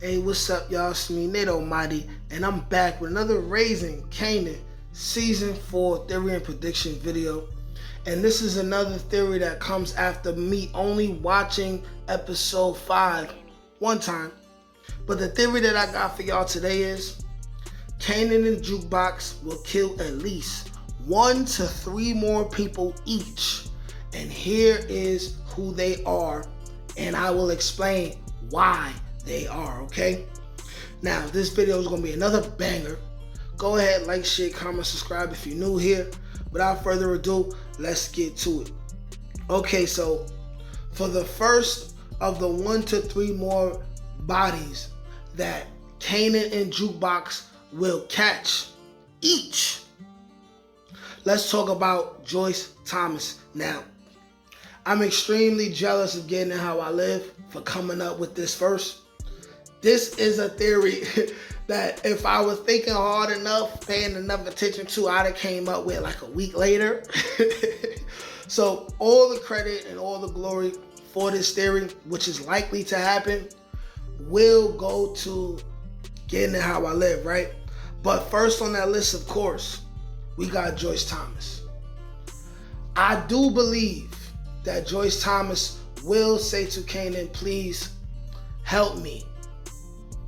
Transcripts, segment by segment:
Hey, what's up, y'all? It's me, Nate Almighty, and I'm back with another Raising Kanan Season 4 Theory and Prediction video. And this is another theory that comes after me only watching episode 5 one time. But the theory that I got for y'all today is Kanan and Jukebox will kill at least 1 to 3 more people each. And here is who they are, and I will explain why they are, okay? Now, this video is going to be another banger. Go ahead, like, share, comment, subscribe if you're new here. Without further ado, let's get to it. Okay, so for the first of the 1 to 3 more bodies that Kanan and Jukebox will catch each, let's talk about Joyce Thomas. Now, I'm extremely jealous of Getting How I Live for coming up with this first. This is a theory that if I was thinking hard enough, paying enough attention to, I'd have came up with like a week later. So all the credit and all the glory for this theory, which is likely to happen, will go to Getting How I Live, right? But first on that list, of course, we got Joyce Thomas. I do believe that Joyce Thomas will say to Kanan, please help me.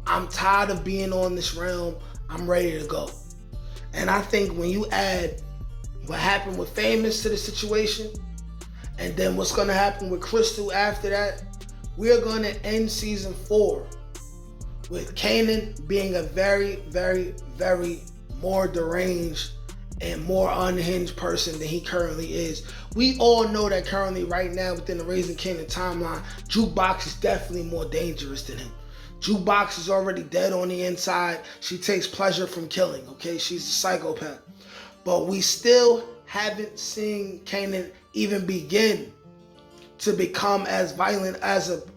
I'm tired of being on this realm. I'm ready to go. And I think when you add what happened with Famous to the situation, and then what's going to happen with Crystal after that, we're going to end season 4 with Kanan being a very, very, very more deranged and more unhinged person than he currently is. We all know that currently, right now, within the Raising Kanan timeline, Jukebox is definitely more dangerous than him. Jukebox is already dead on the inside. She takes pleasure from killing, okay? She's a psychopath. But we still haven't seen Kanan even begin to become as violent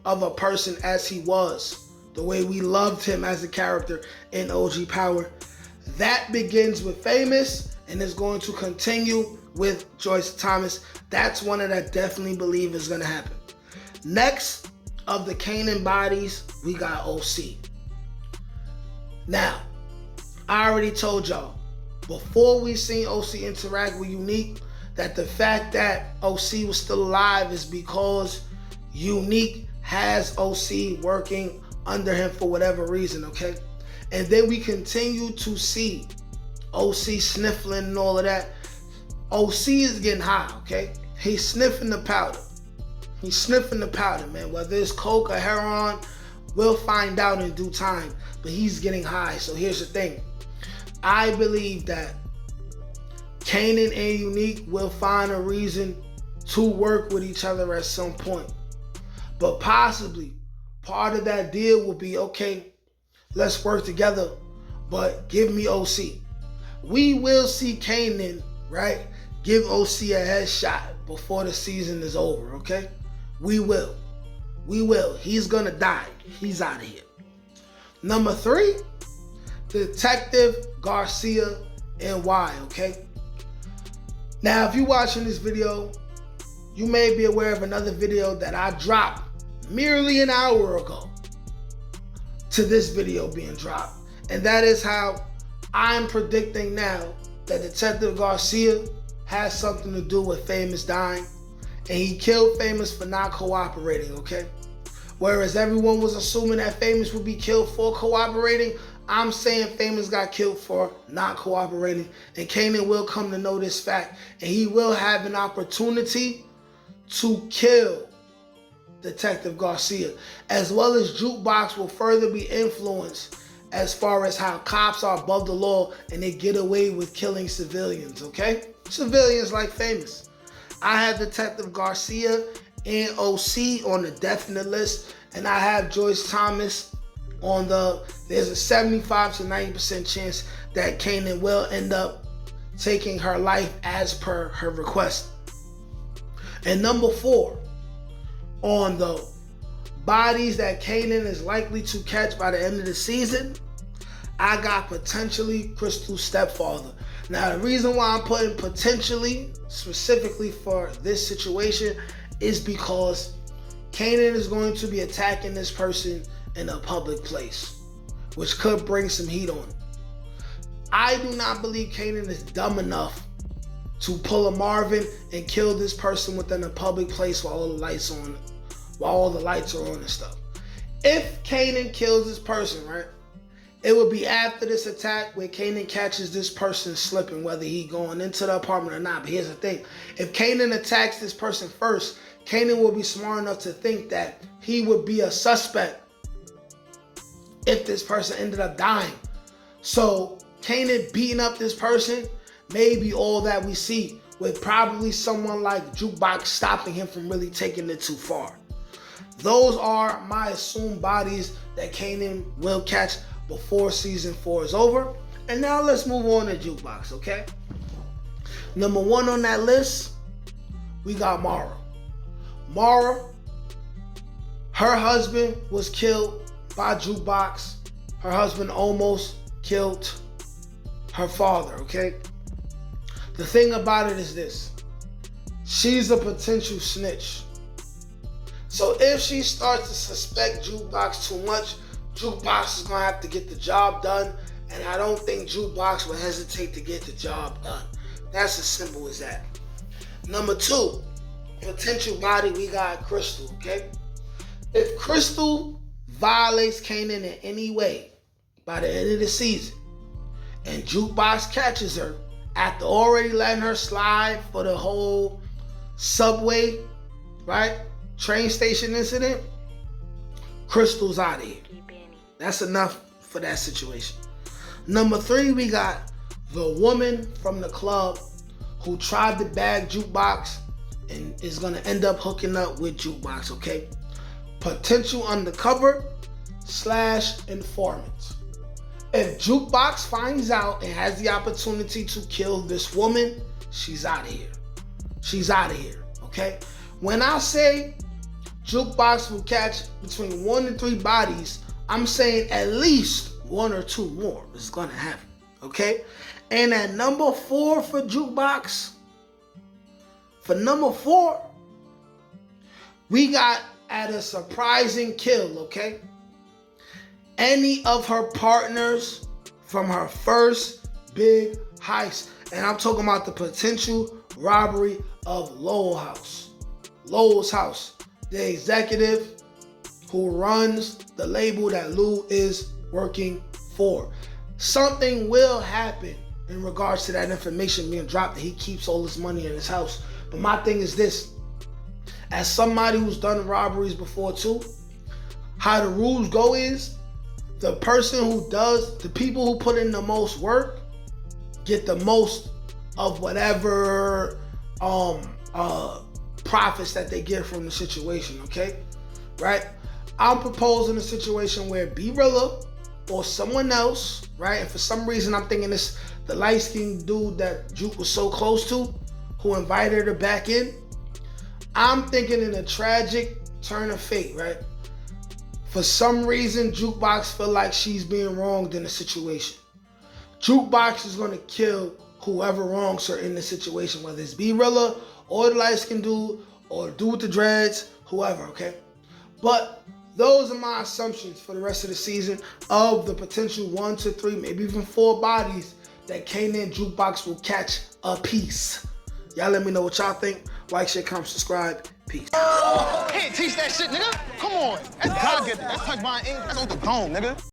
of a person as he was. The way we loved him as a character in OG Power. That begins with Famous and is going to continue with Joyce Thomas. That's one that I definitely believe is going to happen. Next of the Kanan bodies, we got OC. Now, I already told y'all, before we seen OC interact with Unique, that the fact that OC was still alive is because Unique has OC working under him for whatever reason, okay? And then we continue to see OC sniffling and all of that. OC is getting high, okay? He's sniffing the powder. He's sniffing the powder, man. Whether it's coke or heroin, we'll find out in due time. But he's getting high. So here's the thing. I believe that Kanan and Unique will find a reason to work with each other at some point. But possibly, part of that deal will be, okay, let's work together, but give me OC. We will see Kanan, right, give OC a headshot before the season is over, okay? We will. We will. He's gonna die. He's out of here. Number 3, Detective Garcia NY, okay? Now, if you're watching this video, you may be aware of another video that I dropped merely an hour ago to this video being dropped. And that is how I'm predicting now that Detective Garcia has something to do with Famous dying. And he killed Famous for not cooperating, okay? Whereas everyone was assuming that Famous would be killed for cooperating, I'm saying Famous got killed for not cooperating. And Kanan will come to know this fact. And he will have an opportunity to kill Detective Garcia. As well as Jukebox will further be influenced as far as how cops are above the law and they get away with killing civilians, okay? Civilians like Famous. I have Detective Garcia and OC on the definite list, and I have Joyce Thomas on there's a 75 to 90% chance that Kanan will end up taking her life as per her request. And number 4, on the bodies that Kanan is likely to catch by the end of the season, I got potentially Crystal's stepfather. Now, the reason why I'm putting potentially specifically for this situation is because Kanan is going to be attacking this person in a public place, which could bring some heat on him. I do not believe Kanan is dumb enough to pull a Marvin and kill this person within a public place while all the lights are on and stuff. If Kanan kills this person, right, it would be after this attack where Kanan catches this person slipping, whether he going into the apartment or not. But here's the thing. If Kanan attacks this person first, Kanan will be smart enough to think that he would be a suspect if this person ended up dying. So Kanan beating up this person may be all that we see, with probably someone like Jukebox stopping him from really taking it too far. Those are my assumed bodies that Kanan will catch before season 4 is over. And now let's move on to Jukebox, okay? Number 1 on that list, we got Mara. Mara, her husband was killed by Jukebox. Her husband almost killed her father, okay? The thing about it is this. She's a potential snitch. So if she starts to suspect Jukebox too much, Jukebox is going to have to get the job done, and I don't think Jukebox will hesitate to get the job done. That's as simple as that. Number 2, potential body, we got Crystal, okay? If Crystal violates Kanan in any way by the end of the season, and Jukebox catches her after already letting her slide for the whole subway, right, train station incident, Crystal's out of here. That's enough for that situation. Number 3, we got the woman from the club who tried to bag Jukebox and is gonna end up hooking up with Jukebox, okay? Potential undercover / informant. If Jukebox finds out and has the opportunity to kill this woman, she's out of here. She's out of here, okay? When I say Jukebox will catch between 1 and 3 bodies, I'm saying at least 1 or 2 more is gonna happen, okay? And at number 4 for Jukebox, we got at a surprising kill, okay? Any of her partners from her first big heist. And I'm talking about the potential robbery of Lowell's house. The executive who runs the label that Lou is working for. Something will happen in regards to that information being dropped that he keeps all this money in his house. But my thing is this. As somebody who's done robberies before too, how the rules go is the people who put in the most work get the most of whatever profits that they get from the situation, okay? Right? I'm proposing a situation where B-Rilla or someone else, right? And for some reason I'm thinking this, the light-skinned dude that Juke was so close to, who invited her back in. I'm thinking in a tragic turn of fate, right? For some reason, Jukebox feel like she's being wronged in the situation. Jukebox is gonna kill whoever wrongs her in the situation, whether it's B-Rilla or the light-skinned dude or the dude with the dreads, whoever, okay? But those are my assumptions for the rest of the season of the potential 1 to 3, maybe even 4 bodies that Kanan and Jukebox will catch a piece. Y'all let me know what y'all think. Like, share, comment, subscribe. Peace. Can't teach that shit, nigga. Come on. That's God-given. That's like my ink. That's on the dome, nigga.